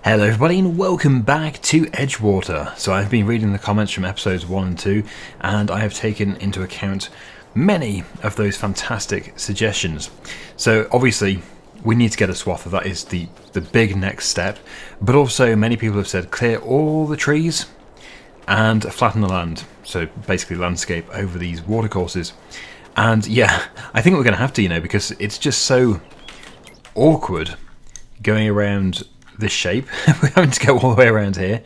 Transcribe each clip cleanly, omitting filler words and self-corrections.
Hello everybody and welcome back to Edgewater. So I've been reading the comments from episodes 1 and 2 and I have taken into account many of those fantastic suggestions. So obviously we need to get a swather, that is the big next step, but also many people have said clear all the trees and flatten the land, so basically landscape over these watercourses. And yeah, I think we're going to have to, because it's just so awkward going around this shape. We're having to go all the way around here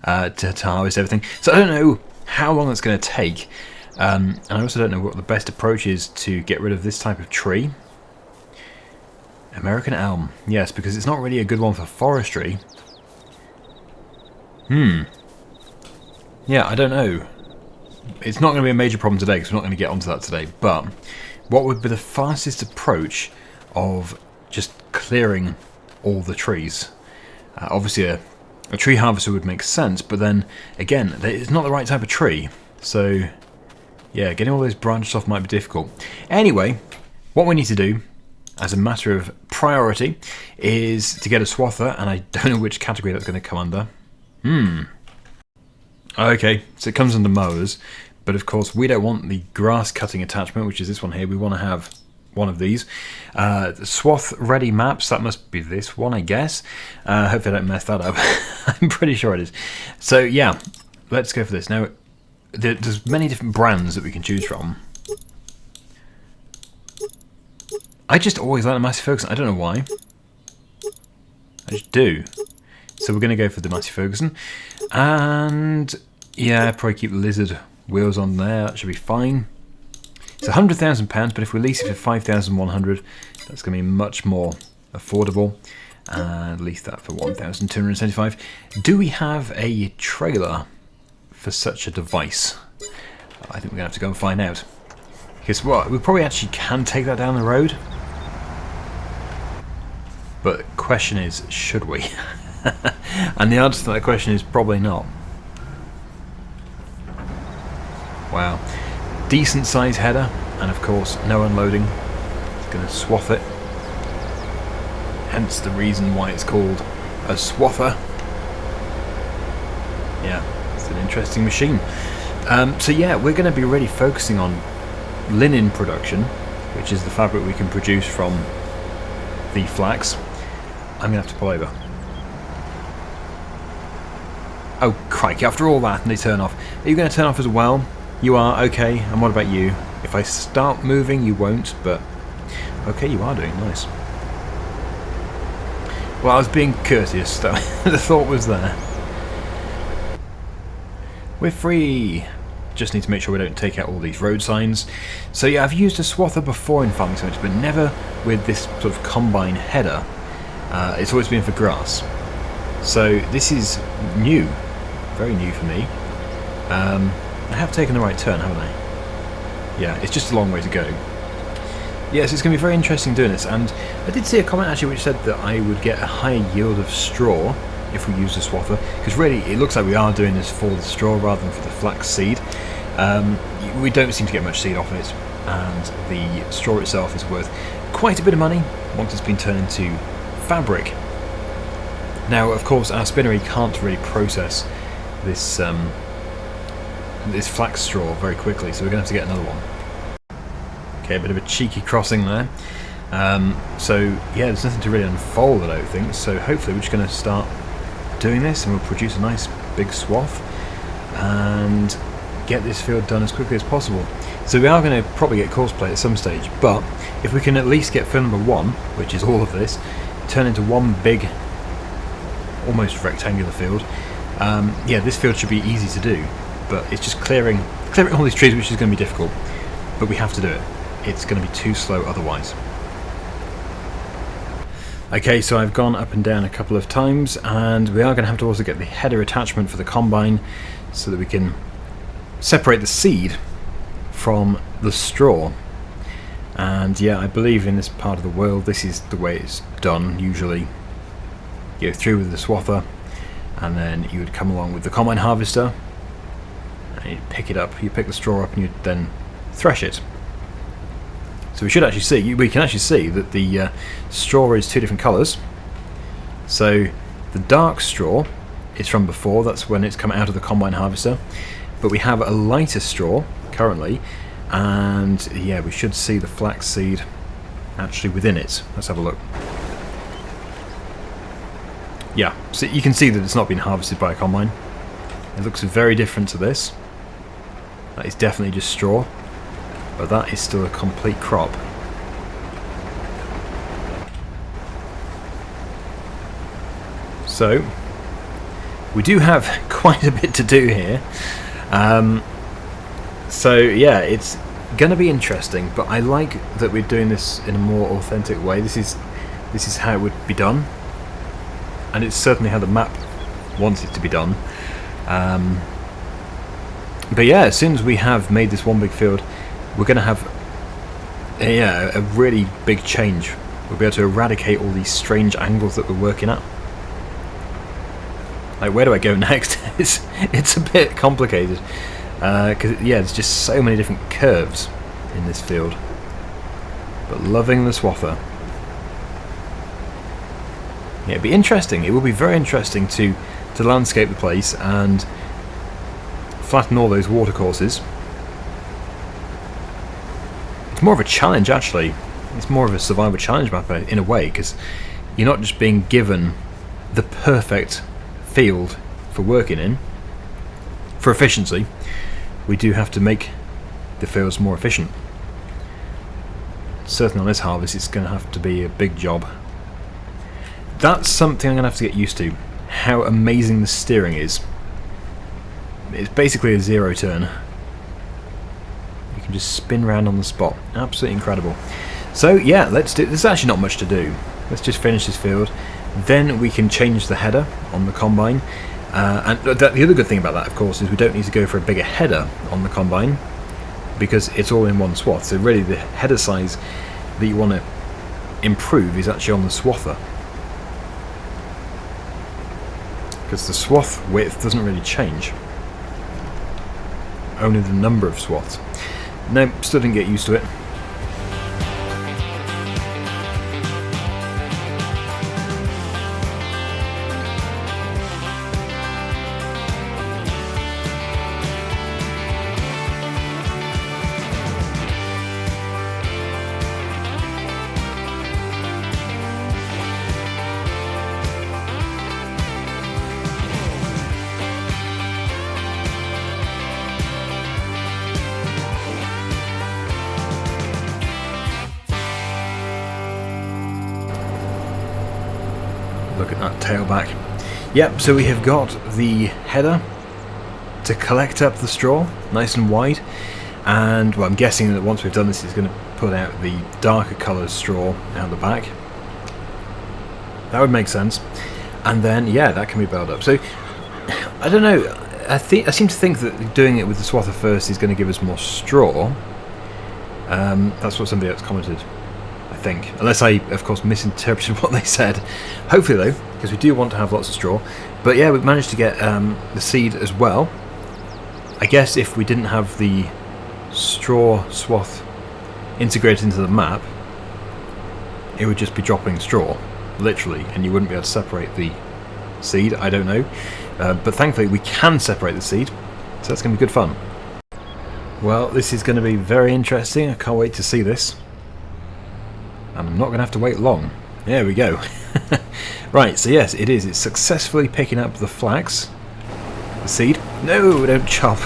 to harvest everything. So I don't know how long it's going to take, and I also don't know what the best approach is to get rid of this type of tree. American elm, yes, because it's not really a good one for forestry. Yeah, I don't know. It's not going to be a major problem today because we're not going to get onto that today, but what would be the fastest approach of just clearing all the trees? Obviously a tree harvester would make sense, but then again it's not the right type of tree, so yeah, getting all those branches off might be difficult. Anyway, what we need to do as a matter of priority is to get a swather, and I don't know which category that's going to come under. Okay, so it comes under mowers, but of course we don't want the grass cutting attachment, which is this one here. We want to have one of these. Swath ready maps, that must be this one, I guess. Hopefully I don't mess that up. I'm pretty sure it is. So yeah, let's go for this. Now, there's many different brands that we can choose from. I just always like the Massey Ferguson. I don't know why. I just do. So we're going to go for the Massey Ferguson. And yeah, probably keep the lizard wheels on there. That should be fine. It's £100,000, but if we lease it for 5,100, that's going to be much more affordable. And lease that for 1,275. Do we have a trailer for such a device? I think we're going to have to go and find out. Because what, we probably actually can take that down the road. But the question is, should we? And the answer to that question is probably not. Wow. Decent size header, and of course no unloading. It's going to swath it. Hence the reason why it's called a swather. Yeah, it's an interesting machine. So yeah, we're going to be really focusing on linen production, which is the fabric we can produce from the flax. I'm going to have to pull over. Oh crikey, after all that, and they turn off. Are you going to turn off as well? You are? Okay, and what about you? If I start moving, you won't, but okay, you are doing nice. Well, I was being courteous, though. The thought was there. We're free! Just need to make sure we don't take out all these road signs. So yeah, I've used a swather before in farming simulator, but never with this sort of combine header. It's always been for grass. So this is new. Very new for me. I have taken the right turn, haven't I? Yeah, it's just a long way to go. Yes, it's going to be very interesting doing this, and I did see a comment actually which said that I would get a higher yield of straw if we use the swather, because really it looks like we are doing this for the straw rather than for the flax seed. We don't seem to get much seed off it, and the straw itself is worth quite a bit of money once it's been turned into fabric. Now, of course, our spinnery can't really process this this flax straw very quickly, so we're going to have to get another one. Okay, a bit of a cheeky crossing there. So yeah, there's nothing to really unfold, I don't think, so hopefully we're just going to start doing this and we'll produce a nice big swath and get this field done as quickly as possible. So we are going to probably get course play at some stage, but if we can at least get field number 1, which is all of this, turn into one big, almost rectangular field, yeah, this field should be easy to do. But it's just clearing all these trees, which is going to be difficult. But we have to do it. It's going to be too slow otherwise. Okay, so I've gone up and down a couple of times, and we are going to have to also get the header attachment for the combine so that we can separate the seed from the straw. And yeah, I believe in this part of the world this is the way it's done usually. You go through with the swather, and then you would come along with the combine harvester. You pick it up, you pick the straw up, and you then thresh it. So we can actually see that the straw is two different colours. So The dark straw is from before, that's when it's come out of the combine harvester. But we have a lighter straw currently, and yeah, we should see the flax seed actually within it. Let's have a look. Yeah, so you can see that it's not been harvested by a combine. It looks very different to this. That is definitely just straw, but that is still a complete crop. So we do have quite a bit to do here. So yeah, it's going to be interesting, but I like that we're doing this in a more authentic way. This is how it would be done, and it's certainly how the map wants it to be done. But yeah, as soon as we have made this one big field, we're going to have a really big change. We'll be able to eradicate all these strange angles that we're working at. Like, where do I go next? It's a bit complicated, because yeah, there's just so many different curves in this field. But loving the swather. Yeah, it'd be interesting. It will be very interesting to landscape the place and flatten all those watercourses. It's more of a challenge, actually. It's more of a survival challenge map in a way, because you're not just being given the perfect field for working in. For efficiency, we do have to make the fields more efficient. Certainly on this harvest, it's going to have to be a big job. That's something I'm going to have to get used to. How amazing the steering is. It's basically a zero turn. You can just spin around on the spot. Absolutely incredible. So yeah, let's do. There's actually not much to do. Let's just finish this field. Then we can change the header on the combine. And the other good thing about that, of course, is we don't need to go for a bigger header on the combine, because it's all in one swath. So really the header size that you want to improve is actually on the swather, because the swath width doesn't really change, only the number of swaths. No, still didn't get used to it. Look at that tailback. Yep, so we have got the header to collect up the straw, nice and wide, and well, I'm guessing that once we've done this, it's going to put out the darker coloured straw out the back. That would make sense. And then, yeah, that can be baled up. So, I don't know, I seem to think that doing it with the swather first is going to give us more straw. That's what somebody else commented, I think. Unless I, of course, misinterpreted what they said. Hopefully, though, because we do want to have lots of straw. But yeah, we've managed to get the seed as well. I guess if we didn't have the straw swath integrated into the map, it would just be dropping straw, literally, and you wouldn't be able to separate the seed. I don't know. But thankfully, we can separate the seed, so that's going to be good fun. Well, this is going to be very interesting. I can't wait to see this. And I'm not going to have to wait long. There we go. Right, so yes, it is. It's successfully picking up the flax. The seed. No, don't chop.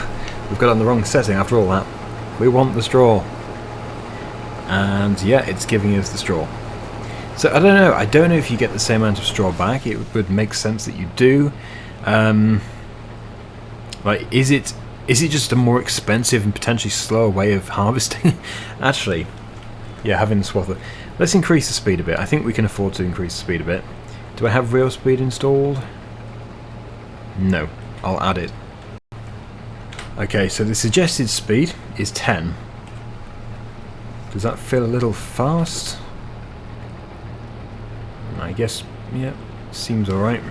We've got it on the wrong setting after all that. We want the straw. And yeah, it's giving us the straw. So I don't know. I don't know if you get the same amount of straw back. It would make sense that you do. Like, is it just a more expensive and potentially slower way of harvesting? Actually, yeah, having the swather. Let's increase the speed a bit. I think we can afford to increase the speed a bit. Do I have real speed installed? No. I'll add it. Okay, so the suggested speed is 10. Does that feel a little fast? I guess, yeah, seems alright.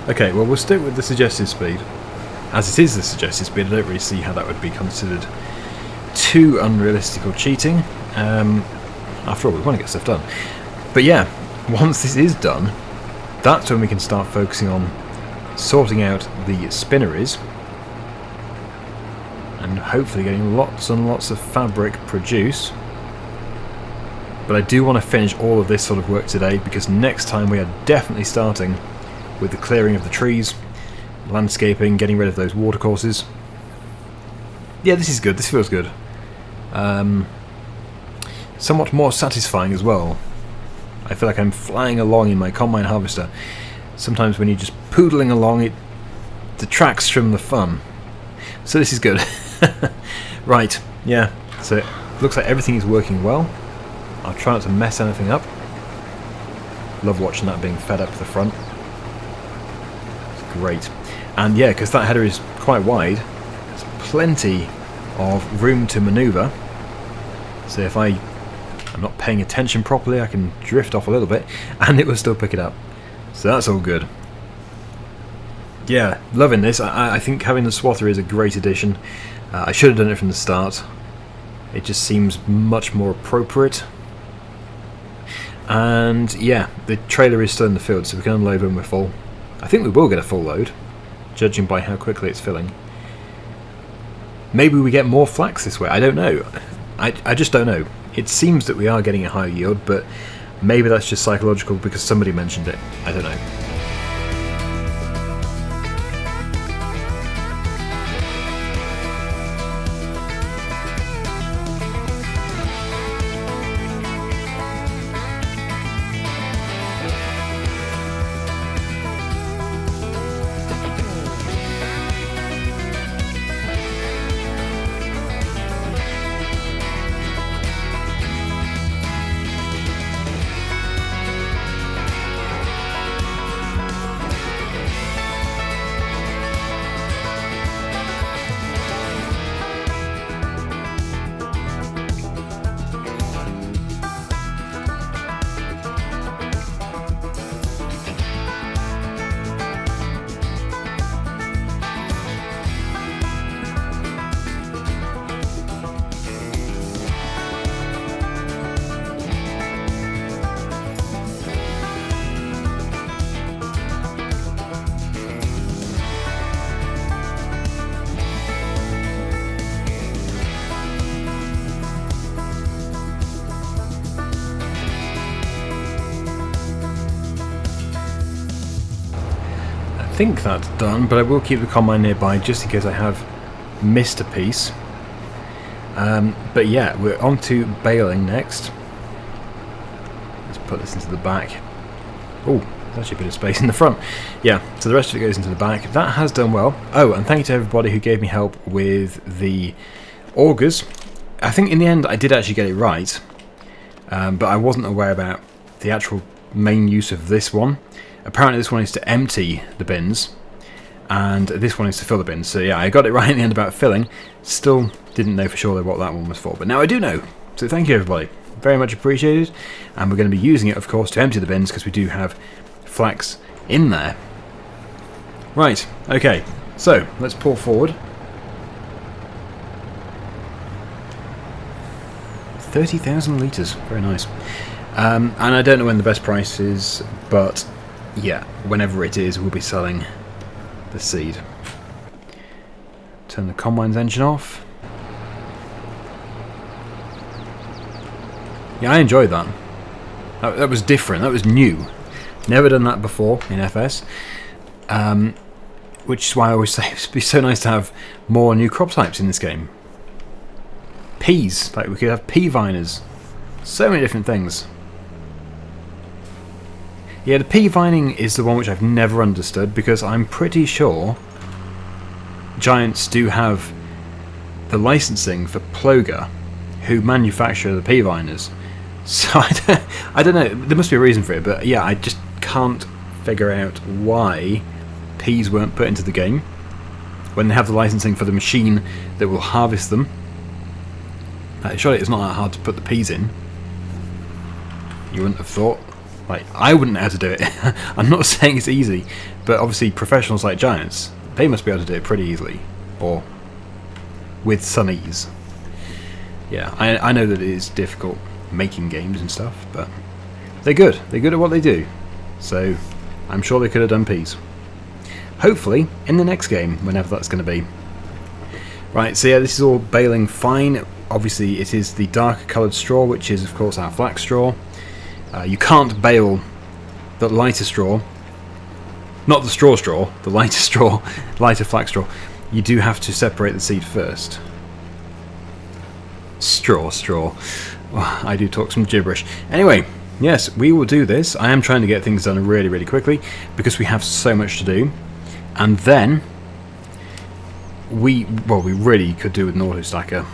Okay, well, we'll stick with the suggested speed. As it is the suggested speed, I don't really see how that would be considered too unrealistic or cheating. After all, we want to get stuff done. But yeah, once this is done, that's when we can start focusing on sorting out the spinneries and hopefully getting lots and lots of fabric produced. But I do want to finish all of this sort of work today, because next time we are definitely starting with the clearing of the trees, landscaping, getting rid of those watercourses. Yeah, this is good, this feels good. Somewhat more satisfying as well. I feel like I'm flying along in my combine harvester. Sometimes when you're just poodling along, it detracts from the fun. So this is good. Right, yeah, so it looks like everything is working well. I'll try not to mess anything up. Love watching that being fed up to the front. It's great. And yeah, because that header is quite wide, there's plenty of room to manoeuvre. So if I'm not paying attention properly, I can drift off a little bit and it will still pick it up. So that's all good. Yeah, loving this. I think having the swather is a great addition. I should have done it from the start. It just seems much more appropriate. And yeah, the trailer is still in the field, so we can unload when we're full. I think we will get a full load, judging by how quickly it's filling. Maybe we get more flax this way, I don't know. I just don't know. It seems that we are getting a higher yield, but maybe that's just psychological because somebody mentioned it. I don't know. I think that's done, but I will keep the combine nearby just in case I have missed a piece. But yeah, we're on to baling next. Let's put this into the back. Oh, there's actually a bit of space in the front. Yeah, so the rest of it goes into the back. That has done well. Oh, and thank you to everybody who gave me help with the augers. I think in the end I did actually get it right, but I wasn't aware about the actual main use of this one. Apparently this one is to empty the bins, and this one is to fill the bins. So yeah, I got it right in the end about filling. Still didn't know for sure what that one was for, but now I do know. So thank you everybody, very much appreciated. And we're going to be using it, of course, to empty the bins because we do have flax in there. Right, okay, so let's pour forward. 30,000 litres, very nice. And I don't know when the best price is, but yeah, whenever it is, we'll be selling the seed. Turn the combine's engine off. Yeah, I enjoyed that. That was different, that was new. Never done that before in FS. Which is why I always say it would be so nice to have more new crop types in this game. Peas, like we could have pea viners. So many different things. Yeah, the pea vining is the one which I've never understood, because I'm pretty sure Giants do have the licensing for Ploger, who manufacture the pea viners. So I don't know, there must be a reason for it, but yeah, I just can't figure out why peas weren't put into the game when they have the licensing for the machine that will harvest them. Surely it's not that hard to put the peas in. You wouldn't have thought. Like, I wouldn't know how to do it. I'm not saying it's easy, but obviously professionals like Giants, they must be able to do it pretty easily, or with some ease. Yeah, I know that it is difficult. making games and stuff, but they're good. They're good at what they do. So I'm sure they could have done peas. Hopefully in the next game, whenever that's going to be. Right, so yeah, this is all baling fine. Obviously it is the darker coloured straw, which is of course our FLAX straw. You can't bale the lighter straw, not the straw, the lighter straw, lighter FLAX straw. You do have to separate the seed first. Straw. Oh, I do talk some gibberish. Anyway, yes, we will do this. I am trying to get things done really, really quickly because we have so much to do. And then we really could do with an auto stacker.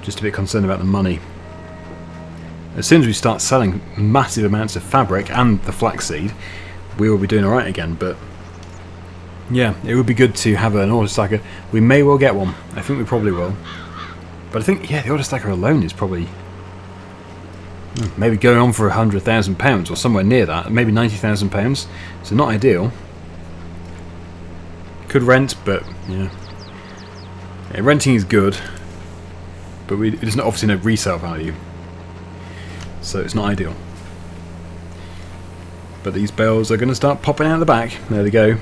Just a bit concerned about the money. As soon as we start selling massive amounts of fabric and the flax seed, we will be doing alright again. But yeah, it would be good to have an auto stacker. We may well get one. I think we probably will. But I think, yeah, the auto stacker alone is probably maybe going on for £100,000 or somewhere near that. Maybe £90,000. So not ideal. Could rent, but yeah, renting is good, but there's obviously no resale value, so it's not ideal. But these bales are going to start popping out the back. There they go.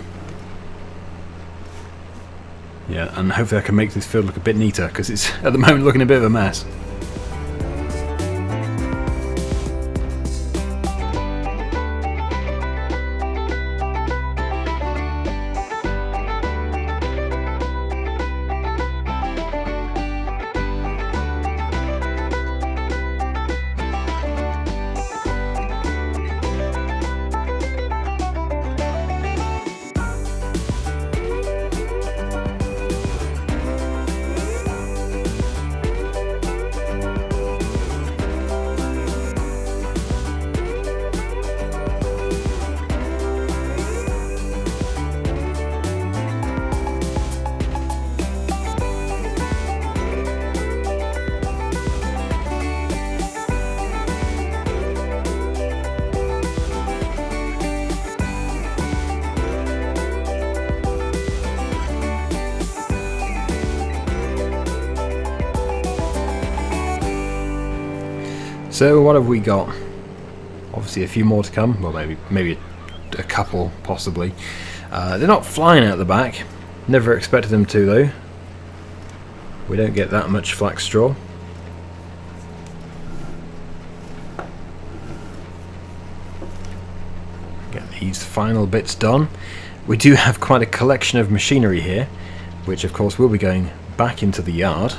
Yeah, and hopefully I can make this field look a bit neater, because it's at the moment looking a bit of a mess. So what have we got? Obviously a few more to come. Well, maybe a couple, possibly. They're not flying out the back. Never expected them to, though. We don't get that much flax straw. Get these final bits done. We do have quite a collection of machinery here, which of course will be going back into the yard.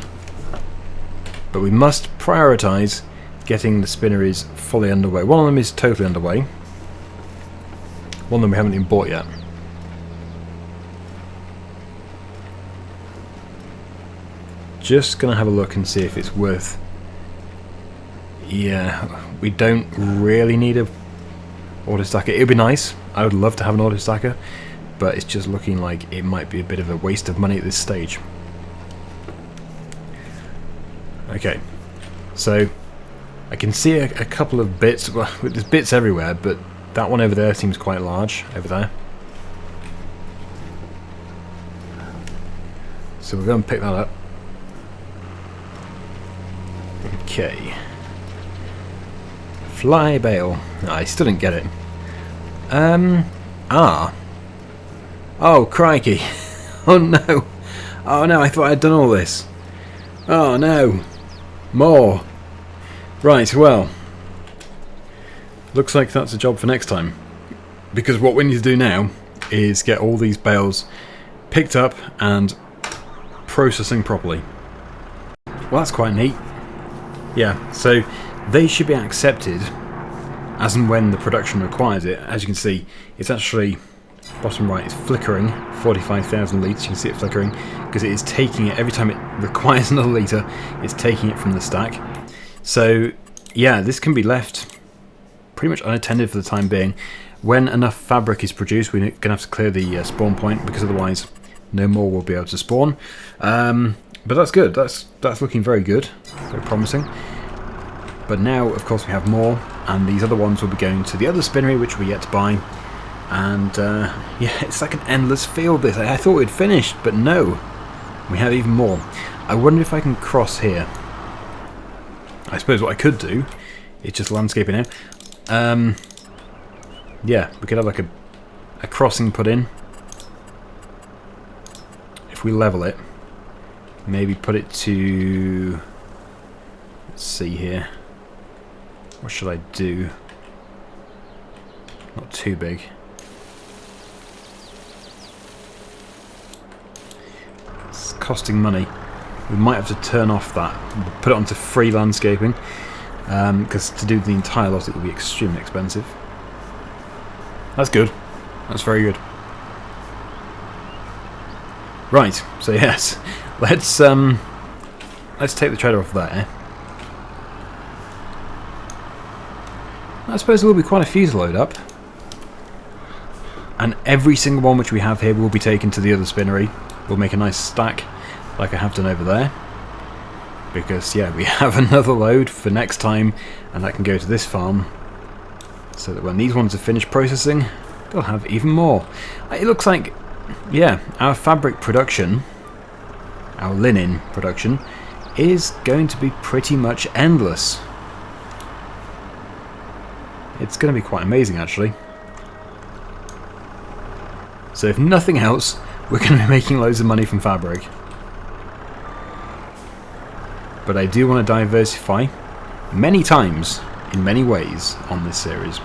But we must prioritise getting the spinneries fully underway. One of them is totally underway. One of them we haven't even bought yet. Just gonna have a look and see if it's worth. Yeah, we don't really need a auto stacker. It would be nice. I would love to have an auto stacker, but it's just looking like it might be a bit of a waste of money at this stage. Okay, so I can see a couple of bits. Well, there's bits everywhere, but that one over there seems quite large, over there. So we're going to pick that up. Okay. Fly bale. No, I still didn't get it. Oh, crikey. Oh no. Oh no, I thought I'd done all this. Oh no. More. Right, well, looks like that's a job for next time, because what we need to do now is get all these bales picked up and processing properly. Well, that's quite neat. Yeah, so they should be accepted as and when the production requires it. As you can see, it's actually, bottom right, it's flickering, 45,000 litres. You can see it flickering because it is taking it, every time it requires another litre, it's taking it from the stack. So yeah, this can be left pretty much unattended for the time being. When enough fabric is produced, we're going to have to clear the spawn point, because otherwise no more will be able to spawn. But that's good. That's looking very good, very promising. But now, of course, we have more, and these other ones will be going to the other spinnery, which we're yet to buy. And yeah, it's like an endless field. This I thought we'd finished, but no, we have even more. I wonder if I can cross here. I suppose what I could do is just landscaping out. Yeah, we could have like a crossing put in. If we level it, maybe put it to... Let's see here. What should I do? Not too big. It's costing money. We might have to turn off that, put it onto free landscaping, because to do the entire lot it would be extremely expensive. That's good. That's very good. Right. So yes, let's take the trailer off there. I suppose there will be quite a few to load up. And every single one which we have here will be taken to the other spinnery. We'll make a nice stack, like I have done over there. Because, yeah, we have another load for next time, and that can go to this farm. So that when these ones are finished processing, they'll have even more. It looks like, yeah, our fabric production, our linen production, is going to be pretty much endless. It's going to be quite amazing, actually. So if nothing else, we're going to be making loads of money from fabric. But I do want to diversify many times, in many ways, on this series.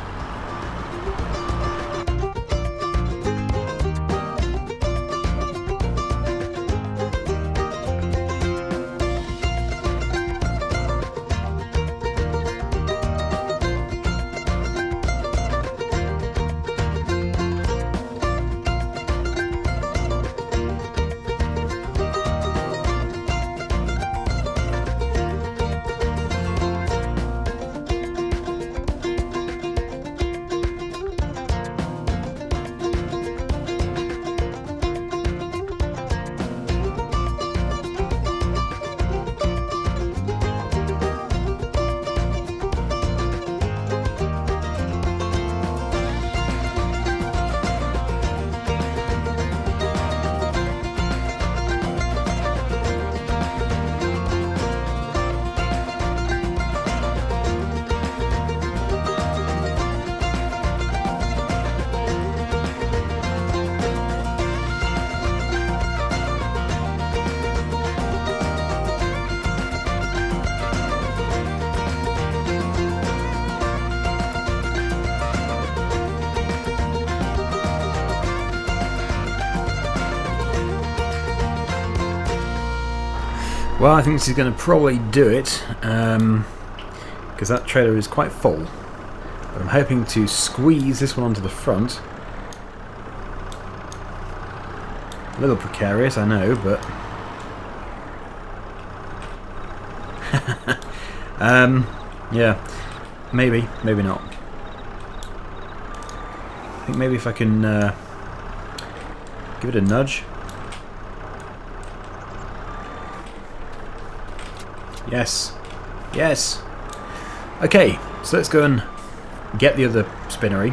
Well, I think this is going to probably do it, because that trailer is quite full. But I'm hoping to squeeze this one onto the front. A little precarious, I know, but... yeah, maybe not. I think maybe if I can give it a nudge. Yes. Yes. Okay, so let's go and get the other spinnery.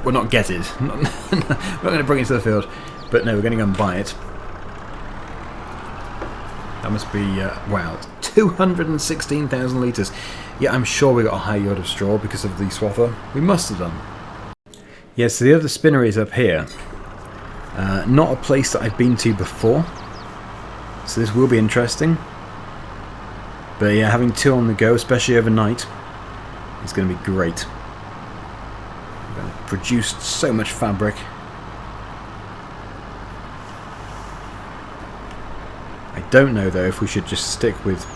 Well, not get it. We're not going to bring it to the field. But no, we're going to go and buy it. That must be, wow, 216,000 litres. Yeah, I'm sure we got a high yield of straw because of the swather. We must have done. Yes, so the other spinnery is up here. Not a place that I've been to before. So this will be interesting. But yeah, having two on the go, especially overnight, is going to be great. We're going to produce so much fabric. I don't know though if we should just stick with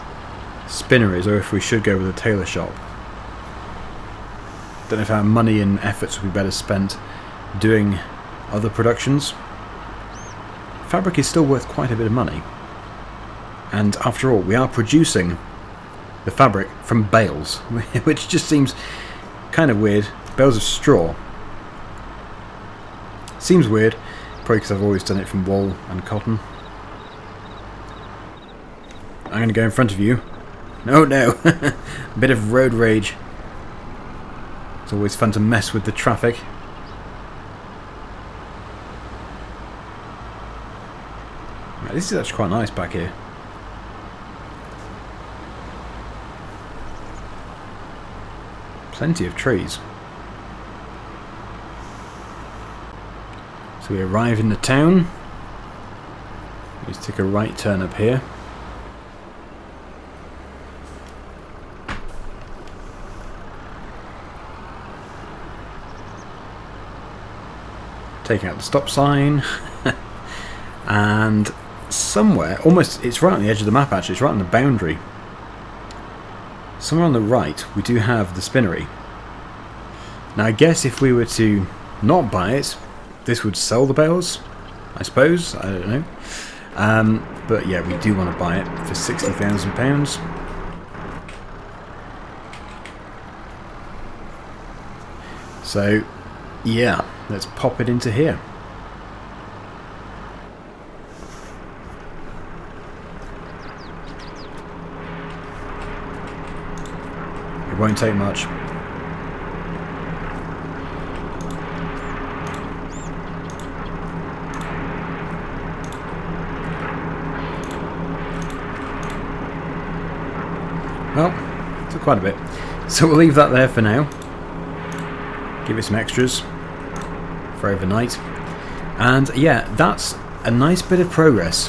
spinneries or if we should go with a tailor shop. Don't know if our money and efforts would be better spent doing other productions. Fabric is still worth quite a bit of money. And after all, we are producing the fabric from bales, which just seems kind of weird. Bales of straw. Seems weird, probably because I've always done it from wool and cotton. I'm going to go in front of you. No, no. A bit of road rage. It's always fun to mess with the traffic. Right, this is actually quite nice back here. Plenty of trees. So we arrive in the town. Let's take a right turn up here. Taking out the stop sign. And somewhere, almost, it's right on the edge of the map actually, it's right on the boundary. Somewhere on the right we do have the spinnery. Now I guess if we were to not buy it, this would sell the bales, I suppose, I don't know. But yeah, we do want to buy it for £60,000. So yeah, let's pop it into here. It won't take much. Well, took quite a bit. So we'll leave that there for now. Give it some extras for overnight. And yeah, that's a nice bit of progress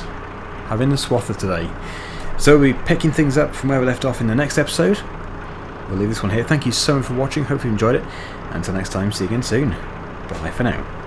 having the swather today. So we'll be picking things up from where we left off in the next episode. We'll leave this one here. Thank you so much for watching. Hope you enjoyed it. Until next time, see you again soon. Bye for now.